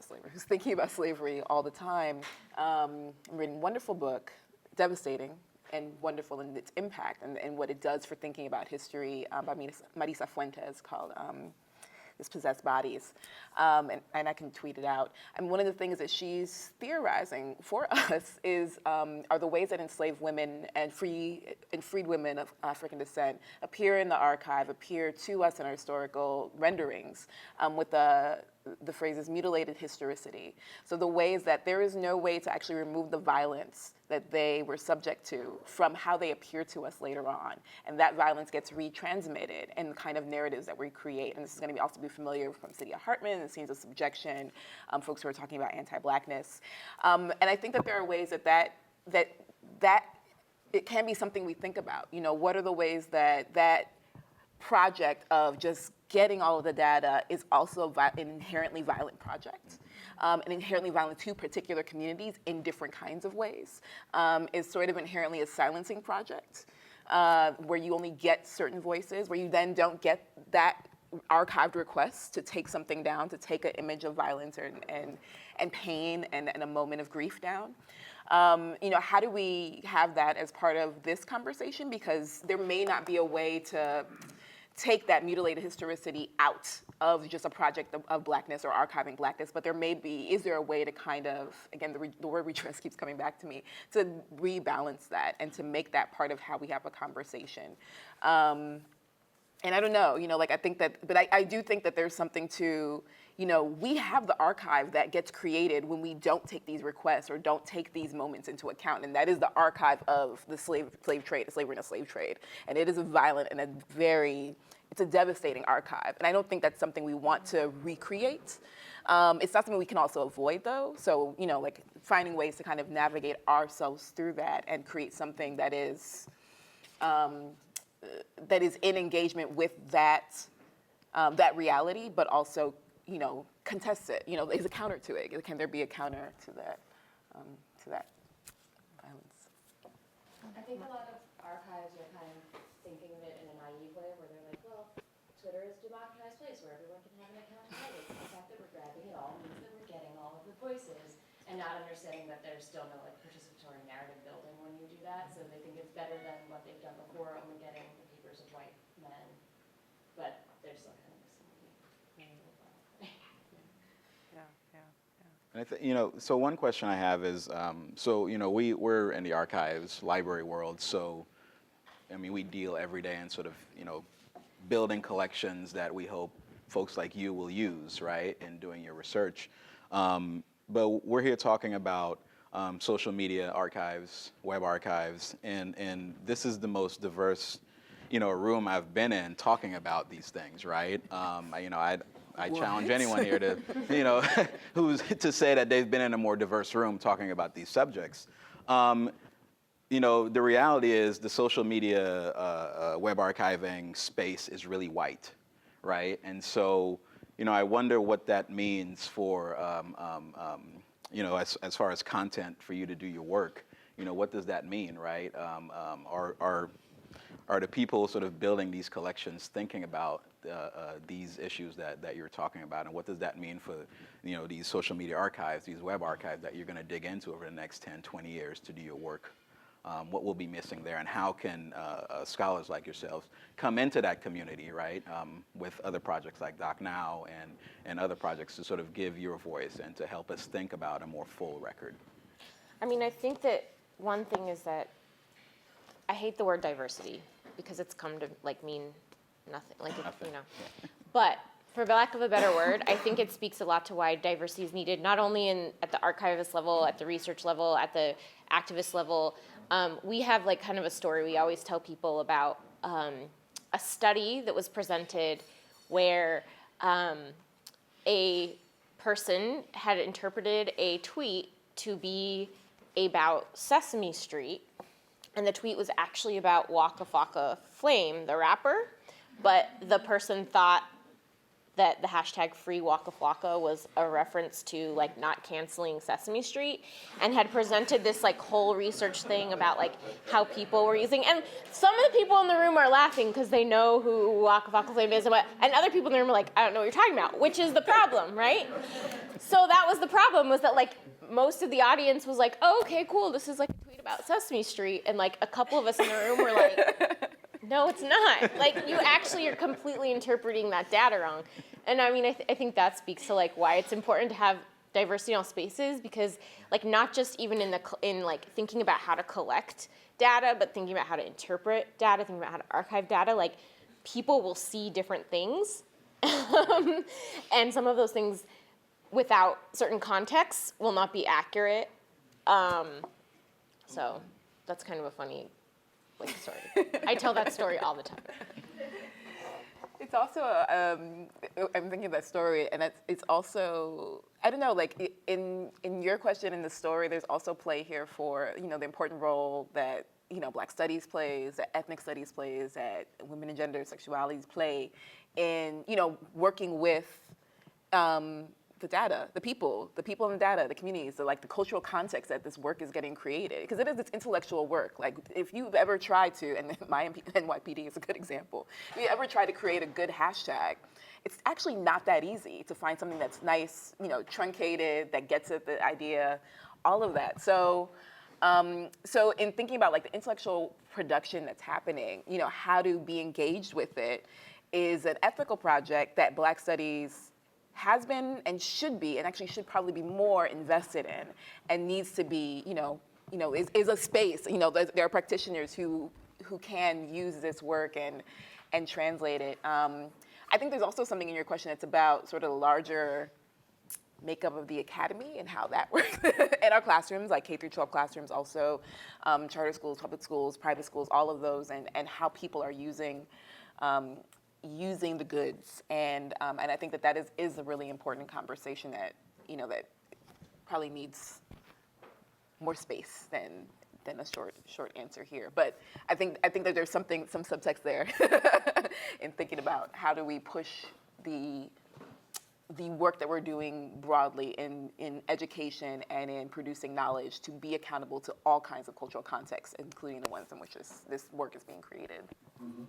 slavery all the time. I'm reading a wonderful book, devastating and wonderful in its impact and what it does for thinking about history by Marisa Fuentes, called Dispossessed Bodies, and I can tweet it out. And one of the things that she's theorizing for us is are the ways that enslaved women and freed women of African descent appear in the archive, appear to us in our historical renderings with the the phrase is mutilated historicity. So the ways that there is no way to actually remove the violence that they were subject to from how they appear to us later on. And that violence gets retransmitted in the kind of narratives that we create. And this is going to also be familiar from Saidiya Hartman and Scenes of Subjection, folks who are talking about anti-Blackness. And I think that there are ways that it can be something we think about. You know, what are the ways that that project of just getting all of the data is also an inherently violent project, and inherently violent to particular communities in different kinds of ways, is sort of inherently a silencing project, where you only get certain voices, where you then don't get that archived request to take something down, to take an image of violence and pain and a moment of grief down. You know, how do we have that as part of this conversation? Because there may not be a way to take that mutilated historicity out of just a project of Blackness or archiving Blackness, but there may be, is there a way to kind of, again, the word redress keeps coming back to me, to rebalance that and to make that part of how we have a conversation? And I don't know, you know, like I think that, but I do think that there's something to, you know, we have the archive that gets created when we don't take these requests or don't take these moments into account, and that is the archive of the slave trade, the slavery and the slave trade. And it is a violent and it's a devastating archive. And I don't think that's something we want to recreate. It's not something we can also avoid though. So, you know, like finding ways to kind of navigate ourselves through that and create something that is in engagement with that reality, but also, you know, contests it. You know, is a counter to it. Can there be a counter to that violence? I think a lot of archives are kind of thinking of it in a naive way, where they're like, well, Twitter is a democratized place where everyone can have an account and edit. The fact that we're grabbing it all means that we're getting all of the voices, and not understanding that there's still no like participatory narrative building when you do that. So they think it's better than what they've done before, only getting the papers of white men, but they're still kind of missing the And you know, so one question I have is, so you know, we're in the archives, library world, so I mean, we deal every day in sort of, you know, building collections that we hope folks like you will use, right, in doing your research. But we're here talking about social media archives, web archives, and this is the most diverse, you know, room I've been in talking about these things, right? You know, I challenge anyone here to, you know, who's to say that they've been in a more diverse room talking about these subjects. You know, the reality is the social media web archiving space is really white, right? And so, you know, I wonder what that means for, you know, as far as content for you to do your work. You know, what does that mean, right? Are the people sort of building these collections thinking about these issues that you're talking about, and what does that mean for, you know, these social media archives, these web archives that you're going to dig into over the next 10, 20 years to do your work? What will be missing there, and how can scholars like yourselves come into that community, right, with other projects like Doc Now and other projects to sort of give your voice and to help us think about a more full record? I mean, I think that one thing is that I hate the word diversity because it's come to like mean nothing, like you know. But for lack of a better word, I think it speaks a lot to why diversity is needed, not only at the archivist level, at the research level, at the activist level. We have like kind of a story we always tell people about a study that was presented where a person had interpreted a tweet to be about Sesame Street, and the tweet was actually about Waka Flocka Flame, the rapper, but the person thought that the hashtag free Waka Flocka was a reference to like not canceling Sesame Street, and had presented this like whole research thing about like how people were using, and some of the people in the room are laughing because they know who Waka Flocka Flame is, and other people in the room are like, I don't know what you're talking about, which is the problem, right? So that was the problem, was that like most of the audience was like, oh, okay, cool, this is like a tweet about Sesame Street, and like a couple of us in the room were like, no, it's not. Like, you actually are completely interpreting that data wrong. And I mean, I think that speaks to like why it's important to have diversity in all spaces, because like not just even in like thinking about how to collect data, but thinking about how to interpret data, thinking about how to archive data, like people will see different things. And some of those things without certain contexts will not be accurate. So that's kind of a funny story. I tell that story all the time. It's also, I'm thinking of that story, and it's also, I don't know, like in your question in the story, there's also play here for, the important role that, Black studies plays, that ethnic studies plays, that women and gender sexualities play in, working with the data, the people in the data, the communities, the cultural context that this work is getting created. Because it is this intellectual work. Like, if you've ever tried to, and my NYPD is a good example, if you ever try to create a good hashtag, it's actually not that easy to find something that's nice, truncated, that gets at the idea, all of that. So, so in thinking about the intellectual production that's happening, how to be engaged with it is an ethical project that Black Studies has been and should be, and actually should probably be more invested in, and needs to be, is a space. There are practitioners who can use this work and translate it. I think there's also something in your question that's about sort of the larger makeup of the academy and how that works in our classrooms, like K through 12 classrooms, also charter schools, public schools, private schools, all of those, and how people are using the goods, and I think that is a really important conversation that that probably needs more space than a short answer here. But I think that there's some subtext there in thinking about how do we push the work that we're doing broadly in education and in producing knowledge to be accountable to all kinds of cultural contexts, including the ones in which this work is being created. Mm-hmm.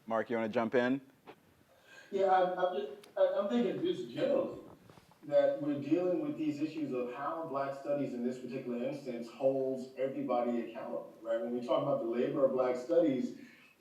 Mark, you want to jump in? Yeah, I'm thinking just generally that we're dealing with these issues of how Black studies in this particular instance holds everybody accountable, right? When we talk about the labor of Black studies,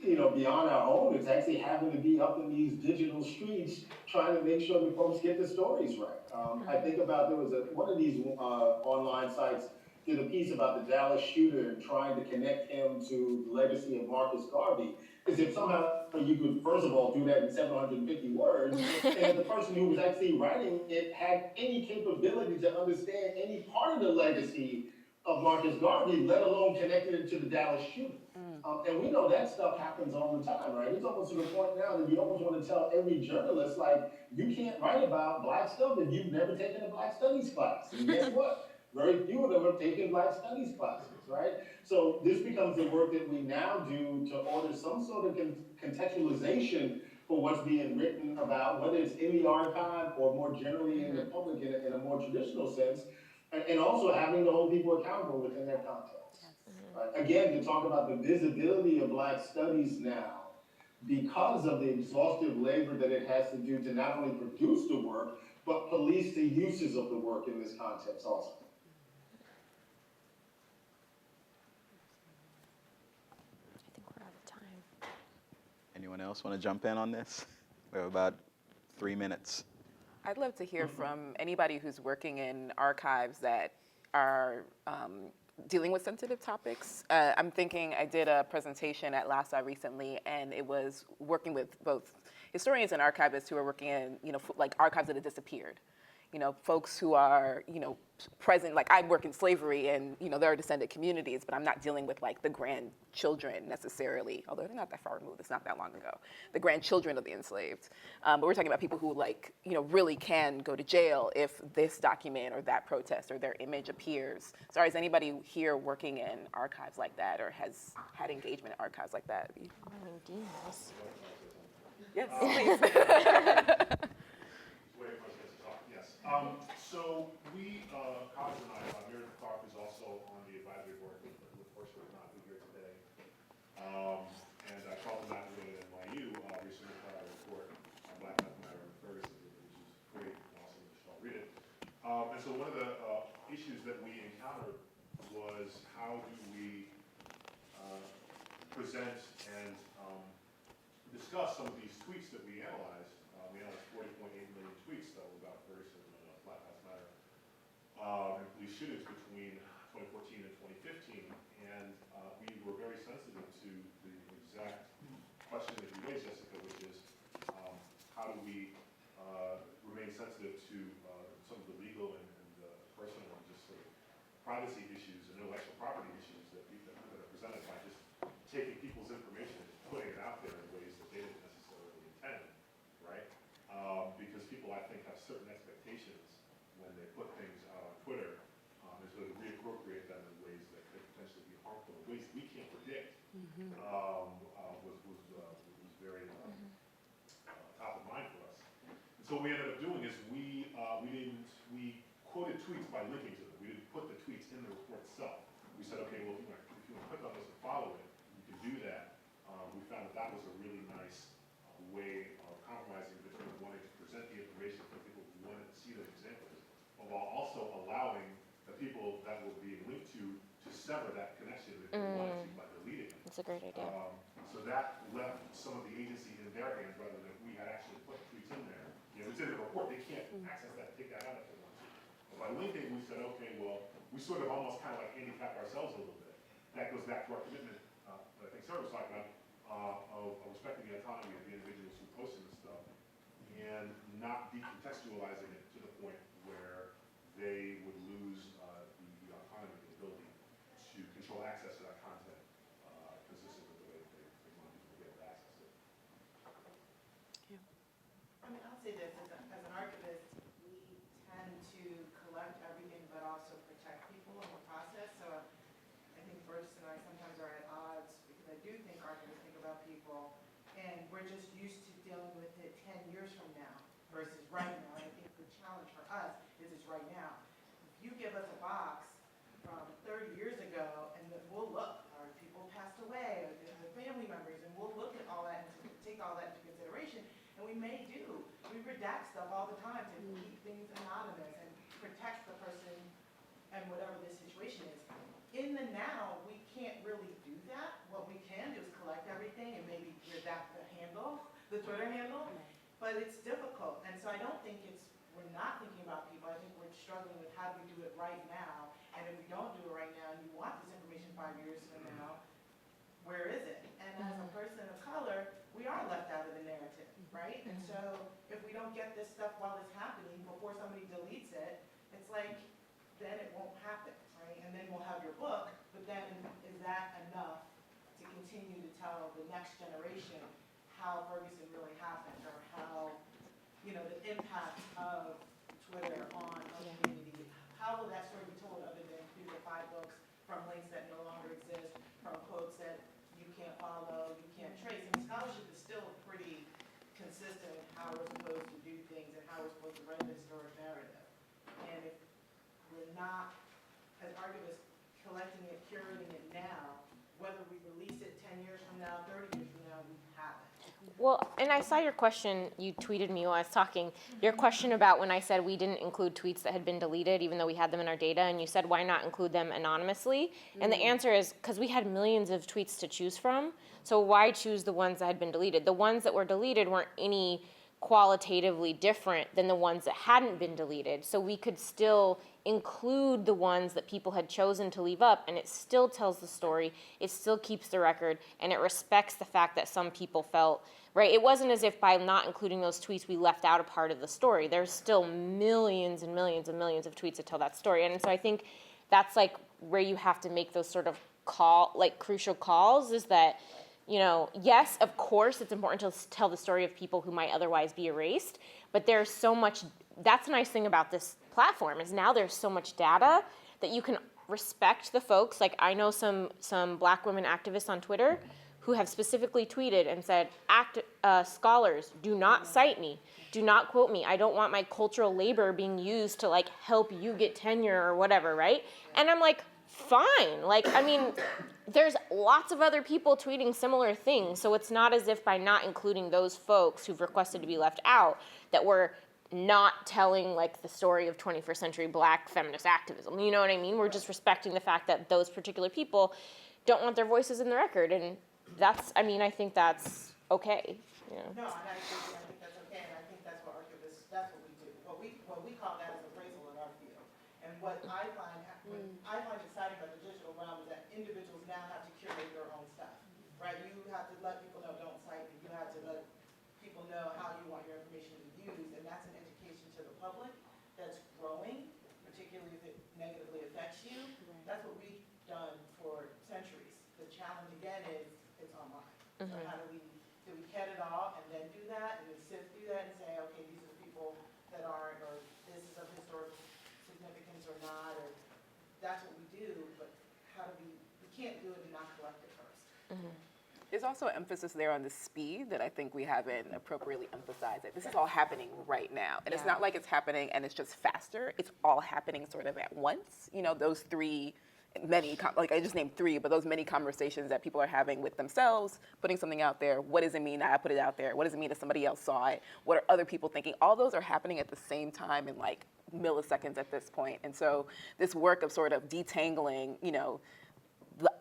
beyond our own, it's actually having to be up in these digital streets trying to make sure that folks get the stories right. I think about there was one of these online sites did a piece about the Dallas shooter and trying to connect him to the legacy of Marcus Garvey. As if somehow you could, first of all, do that in 750 words, and that the person who was actually writing it had any capability to understand any part of the legacy of Marcus Garvey, let alone connected it to the Dallas shooter. And we know that stuff happens all the time, right? It's almost to the point now that you almost want to tell every journalist, you can't write about Black stuff if you've never taken a Black studies class. And guess what? Very few of them have taken Black studies classes, right? So this becomes the work that we now do to order some sort of contextualization for what's being written about, whether it's in the archive or more generally in the public in a more traditional sense, and also having to hold people accountable within that context. Right? Again, to talk about the visibility of Black studies now, because of the exhaustive labor that it has to do to not only produce the work, but police the uses of the work in this context also. I think we're out of time. Anyone else want to jump in on this? We have about 3 minutes. I'd love to hear from anybody who's working in archives that are dealing with sensitive topics. I'm thinking I did a presentation at LASA recently, and it was working with both historians and archivists who are working in, archives that have disappeared. Folks who are, present, I work in slavery and, there are descendant communities, but I'm not dealing with the grandchildren necessarily, although they're not that far removed, it's not that long ago, the grandchildren of the enslaved. But we're talking about people who really can go to jail if this document or that protest or their image appears. So is anybody here working in archives like that or has had engagement in archives like that? Yes, please. So we, Collins and I, Meredith Clark is also on the advisory board, but of course would not be here today. And I called them out today at NYU, recently put out a report on Black Lives Matter in Ferguson, which is great, and also you should all read it. And so one of the issues that we encountered was how do we present and discuss some of these tweets that we analyzed. We analyzed 40.8 million tweets that were about Ferguson and Black Lives Matter and police shootings between 2014 and 2015. And we were very sensitive to the exact question that you raised, Jessica, which is how do we remain sensitive to privacy issues and intellectual property issues that are presented by just taking people's information and putting it out there in ways that they didn't necessarily intend, right? Because people, I think, have certain expectations when they put things out on Twitter, and so to reappropriate them in ways that could potentially be harmful, in ways we can't predict, was very top of mind for us. And so what we ended up doing is we quoted tweets by linking to them. We didn't put the tweets in the report itself. We said, okay, well, if you want to click on this and follow it, you can do that. We found that was a really nice way of compromising between wanting to present the information for people who wanted to see those examples, but while also allowing the people that were being linked to sever that connection if they wanted to by deleting it. That's a great idea. So that left some of the agency in their hands rather than if we had actually put tweets in there. You know, it's in the report, they can't access that, take that out if they want to. But by linking, we said, okay, well, we sort of almost kind of like handicapped ourselves a little bit. That goes back to our commitment, that I think Sarah was talking about, of respecting the autonomy of the individuals who posted this stuff and not decontextualizing it to the point where they would lose the autonomy, the ability to control access to that content consistent with the way that they want people to be able to access it. I mean, I'll say this, as an archivist, we tend to collect everything but also protect people in the process. So I think Burgess and I sometimes are at odds because I do think archivists think about people and we're just used to dealing with it 10 years from now versus right now. I think the challenge for us is it's right now. If you give us a box from 30 years ago and then we'll look, are people passed away, or the family members, and we'll look at all that and take all that into consideration. And we may do. We redact stuff all the time to keep things anonymous and protect the person and whatever this situation is. In the now, we can't really do that. What we can do is collect everything and maybe redact the handle, the Twitter handle, but it's difficult. And so I don't think we're not thinking about people. I think we're struggling with how do we do it right now. And if we don't do it right now and you want this information 5 years from now, where is it? And as a person of color, we are left out of the narrative, right? And so if we don't get this stuff while it's happening, before somebody deletes it, it's like, then it won't happen, right? And then we'll have your book, but then is that enough to continue to tell the next generation how Ferguson really happened, or how, you know, the impact of Twitter on our community? How will that story be told other than through the 5 books, from links that no longer exist, from quotes that you can't follow, you can't trace? I mean, scholarship is still pretty consistent in how we're supposed to do things and how we're supposed to write the historic narrative. And if we're not, as archivists, collecting it, curating it now, whether we release it 10 years from now, 30 years from now, we haven't. Well, and I saw your question, you tweeted me while I was talking, your question about when I said we didn't include tweets that had been deleted even though we had them in our data, and you said why not include them anonymously? And the answer is because we had millions of tweets to choose from, so why choose the ones that had been deleted? The ones that were deleted weren't any qualitatively different than the ones that hadn't been deleted, so we could still include the ones that people had chosen to leave up, and it still tells the story, it still keeps the record, and it respects the fact that some people felt, right? It wasn't as if by not including those tweets we left out a part of the story. There's still millions and millions and millions of tweets that tell that story, and so I think that's like where you have to make those sort of crucial calls, is that, you know, yes, of course, it's important to tell the story of people who might otherwise be erased, but there's so much, that's the nice thing about this platform, is now there's so much data that you can respect the folks. Like, I know some Black women activists on Twitter who have specifically tweeted and said, scholars, do not cite me, do not quote me. I don't want my cultural labor being used to like help you get tenure or whatever, right? And I'm like, fine. Like, I mean, there's lots of other people tweeting similar things, so it's not as if by not including those folks who've requested to be left out that we're not telling like the story of 21st century Black feminist activism. You know what I mean? We're just respecting the fact that those particular people don't want their voices in the record, and that's, I mean, I think that's okay. You know? No, and I think that's okay, and I think that's what archivists, that's what we do. What we call that is appraisal in our field. And what I find exciting about the digital realm is that individuals now have to curate their own stuff, right? You have to let people know, don't cite me. You have to let people know how you want your information to be used, and that's an education to the public that's growing, particularly if it negatively affects you. So how do we cat it all and then do that, and then sift through that and say, okay, these are the people that aren't, or this is of historical significance or not, or that's what we do, but how do we can't do it and not collect it first. There's also emphasis there on the speed that I think we haven't appropriately emphasized. That this is all happening right now. And it's not like it's happening and it's just faster. It's all happening sort of at once. You know, those three, like I just named three, but those many conversations that people are having with themselves, putting something out there. What does it mean that I put it out there? What does it mean that somebody else saw it? What are other people thinking? All those are happening at the same time in like milliseconds at this point. And so this work of sort of detangling, you know,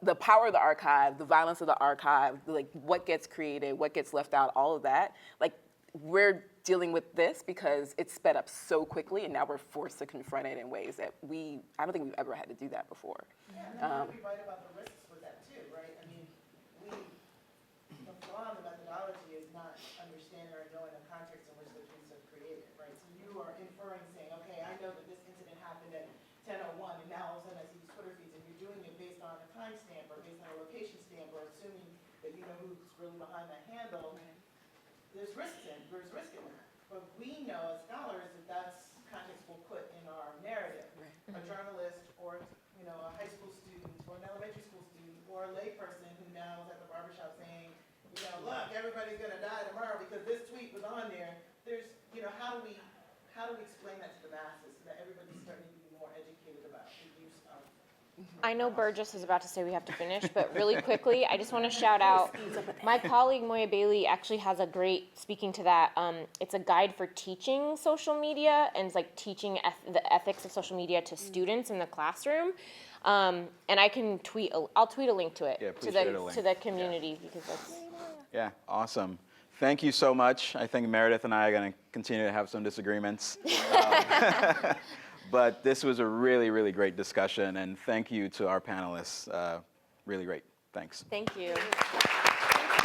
the power of the archive, the violence of the archive, like what gets created, what gets left out, all of that. Like we're dealing with this because it's sped up so quickly, and now we're forced to confront it in ways that I don't think we've ever had to do that before. Yeah, and then you have to be right about the risks with that too, right? I mean, the flaw in the methodology is not understanding or knowing the context in which the tweets are created, right? So you are inferring, saying, okay, I know that this incident happened at 10:01, and now all of a sudden I see these Twitter feeds, and you're doing it based on a timestamp or based on a location stamp, or assuming that you know who's really behind that handle. There's risk in that. But we know as scholars that that's context we'll put in our narrative. A journalist or, you know, a high school student or an elementary school student or a layperson who now is at the barbershop saying, you know, look, everybody's gonna die tomorrow because this tweet was on there. There's, you know, how do we explain that to the masses so that everybody's starting to be more educated about the use of. I know Burgess is about to say we have to finish, but really quickly, I just want to shout out, my colleague Moya Bailey actually has a great, speaking to that, it's a guide for teaching social media, and it's like teaching the ethics of social media to students in the classroom. And I can I'll tweet a link to it, Yeah, to please share the link. to the community, because that's. Yeah, awesome. Thank you so much. I think Meredith and I are going to continue to have some disagreements. But this was a really, really great discussion, and thank you to our panelists. Really great. Thanks. Thank you. Thanks,